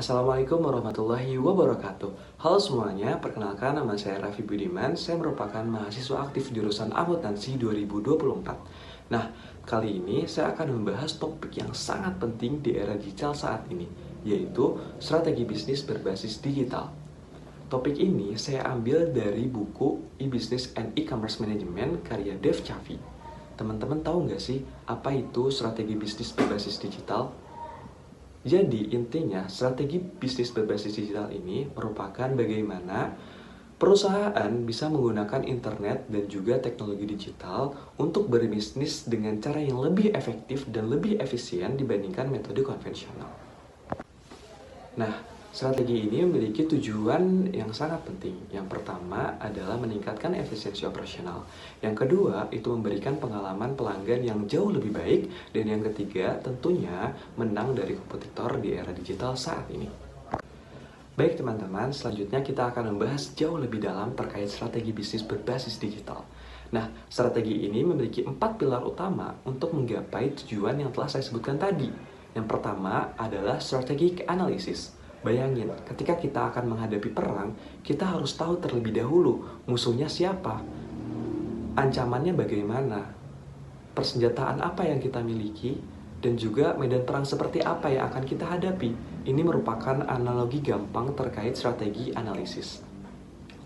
Assalamualaikum warahmatullahi wabarakatuh. Halo semuanya, perkenalkan nama saya Raffi Budiman. Saya merupakan mahasiswa aktif jurusan akuntansi 2024. Nah, kali ini saya akan membahas topik yang sangat penting di era digital saat ini, yaitu strategi bisnis berbasis digital. Topik ini saya ambil dari buku E-Business and E-Commerce Management karya Dev Chavi. Teman-teman tahu nggak sih apa itu strategi bisnis berbasis digital? Jadi intinya strategi bisnis berbasis digital ini merupakan bagaimana perusahaan bisa menggunakan internet dan juga teknologi digital untuk berbisnis dengan cara yang lebih efektif dan lebih efisien dibandingkan metode konvensional. Nah, strategi ini memiliki tujuan yang sangat penting. Yang pertama adalah meningkatkan efisiensi operasional. Yang kedua, itu memberikan pengalaman pelanggan yang jauh lebih baik. Dan yang ketiga, tentunya menang dari kompetitor di era digital saat ini. Baik teman-teman, selanjutnya kita akan membahas jauh lebih dalam terkait strategi bisnis berbasis digital. Nah, strategi ini memiliki 4 pilar utama untuk menggapai tujuan yang telah saya sebutkan tadi. Yang pertama adalah strategic analysis. Bayangin, ketika kita akan menghadapi perang, kita harus tahu terlebih dahulu musuhnya siapa, ancamannya bagaimana, persenjataan apa yang kita miliki, dan juga medan perang seperti apa yang akan kita hadapi. Ini merupakan analogi gampang terkait strategi analisis.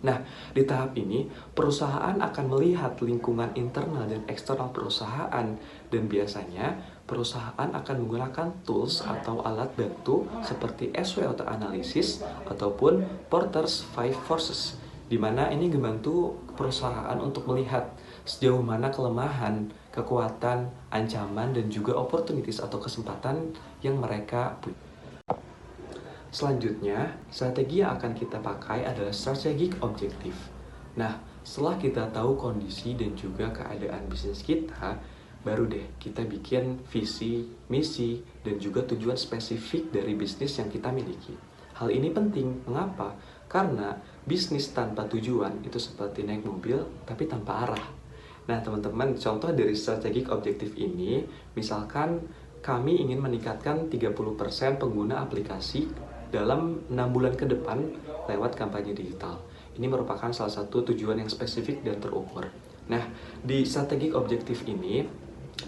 Nah, di tahap ini, perusahaan akan melihat lingkungan internal dan eksternal perusahaan, dan biasanya perusahaan akan menggunakan tools atau alat bantu seperti SWOT Analysis ataupun Porter's Five Forces, di mana ini membantu perusahaan untuk melihat sejauh mana kelemahan, kekuatan, ancaman, dan juga opportunities atau kesempatan yang mereka punya. Selanjutnya, strategi yang akan kita pakai adalah strategic objective. Nah, setelah kita tahu kondisi dan juga keadaan bisnis kita, baru deh kita bikin visi, misi, dan juga tujuan spesifik dari bisnis yang kita miliki. Hal ini penting, mengapa? Karena bisnis tanpa tujuan itu seperti naik mobil tapi tanpa arah. Nah, teman-teman, contoh dari strategic objective ini, misalkan kami ingin meningkatkan 30% pengguna aplikasi dalam 6 bulan ke depan lewat kampanye digital. Ini merupakan salah satu tujuan yang spesifik dan terukur. Nah, di strategic objektif ini,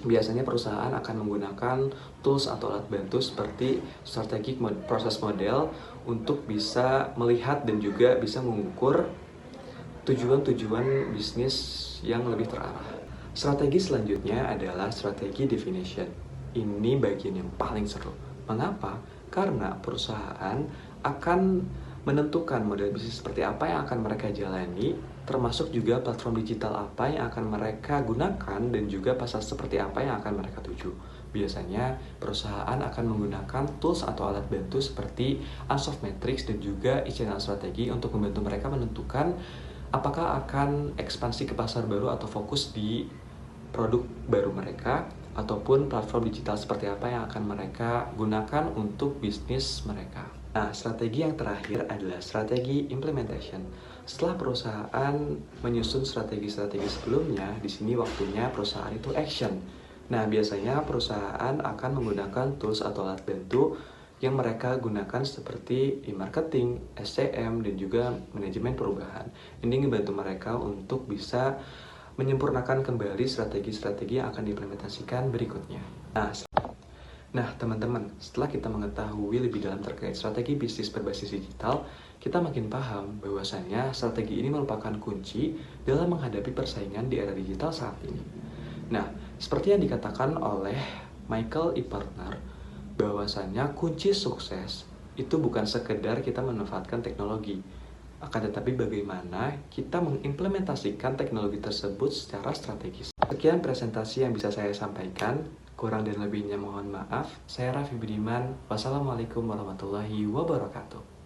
biasanya perusahaan akan menggunakan tools atau alat bantu seperti strategic process model untuk bisa melihat dan juga bisa mengukur tujuan-tujuan bisnis yang lebih terarah. Strategi selanjutnya adalah strategi definition. Ini bagian yang paling seru. Mengapa? Karena perusahaan akan menentukan model bisnis seperti apa yang akan mereka jalani, termasuk juga platform digital apa yang akan mereka gunakan dan juga pasar seperti apa yang akan mereka tuju. Biasanya perusahaan akan menggunakan tools atau alat bantu seperti Unsolved Matrix dan juga e-channel strategi untuk membantu mereka menentukan apakah akan ekspansi ke pasar baru atau fokus di produk baru mereka, ataupun platform digital seperti apa yang akan mereka gunakan untuk bisnis mereka. Nah, strategi yang terakhir adalah strategi implementation. Setelah perusahaan menyusun strategi-strategi sebelumnya, di sini waktunya perusahaan itu action. Nah, biasanya perusahaan akan menggunakan tools atau alat bantu yang mereka gunakan seperti e-marketing, SCM, dan juga manajemen perubahan. Ini membantu mereka untuk bisa menyempurnakan kembali strategi-strategi yang akan diimplementasikan berikutnya. Nah, teman-teman, setelah kita mengetahui lebih dalam terkait strategi bisnis berbasis digital, kita makin paham bahwasannya strategi ini merupakan kunci dalam menghadapi persaingan di era digital saat ini. Nah, seperti yang dikatakan oleh Michael E. Partner, bahwasannya kunci sukses itu bukan sekedar kita memanfaatkan teknologi, akan tetapi bagaimana kita mengimplementasikan teknologi tersebut secara strategis. Sekian presentasi yang bisa saya sampaikan. Kurang dan lebihnya mohon maaf. Saya Raffi Budiman. Wassalamualaikum warahmatullahi wabarakatuh.